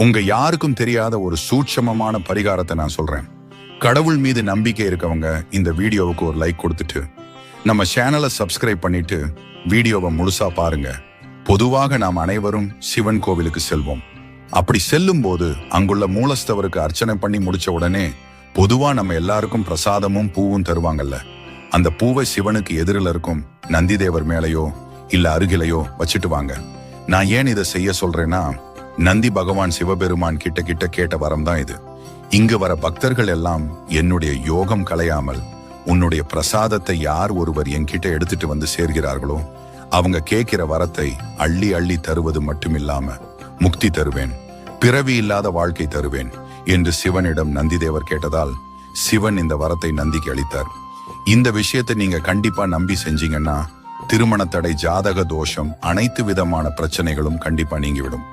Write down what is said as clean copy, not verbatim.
உங்க யாருக்கும் தெரியாத ஒரு சூட்சமமான பரிகாரத்தை நான் சொல்றேன். கடவுள் மீது நம்பிக்கை இருக்கவங்க இந்த வீடியோவுக்கு ஒரு லைக் கொடுத்துட்டு நம்ம சேனலை சப்ஸ்கிரைப் பண்ணிட்டு வீடியோவை முழுசா பாருங்க. பொதுவாக நாம் அனைவரும் சிவன் கோவிலுக்கு செல்வோம். அப்படி செல்லும் போது அங்குள்ள மூலஸ்தவருக்கு அர்ச்சனை பண்ணி முடிச்ச உடனே பொதுவா நம்ம எல்லாருக்கும் பிரசாதமும் பூவும் தருவாங்கல்ல. அந்த பூவை சிவனுக்கு எதிரில் இருக்கும் நந்திதேவர் மேலையோ இல்ல அருகிலையோ வச்சுட்டு வாங்க. நான் ஏன் இதை செய்ய சொல்றேன்னா, நந்தி பகவான் சிவபெருமான் கிட்ட கேட்ட வரம் தான் இது. இங்கு வர பக்தர்கள் எல்லாம் என்னுடைய யோகம் கலையாமல் உன்னுடைய பிரசாதத்தை யார் ஒருவர் என்கிட்ட எடுத்துட்டு வந்து சேர்கிறார்களோ அவங்க கேட்கிற வரத்தை அள்ளி அள்ளி தருவது மட்டுமில்லாம முக்தி தருவேன், பிறவி இல்லாத வாழ்க்கை தருவேன் என்று சிவனிடம் நந்திதேவர் கேட்டதால் சிவன் இந்த வரத்தை நந்திக்கு அளித்தார். இந்த விஷயத்தை நீங்க கண்டிப்பா நம்பி செஞ்சீங்கன்னா திருமண தடை, ஜாதக தோஷம், அனைத்து விதமான பிரச்சனைகளும் கண்டிப்பா நீங்கிவிடும்.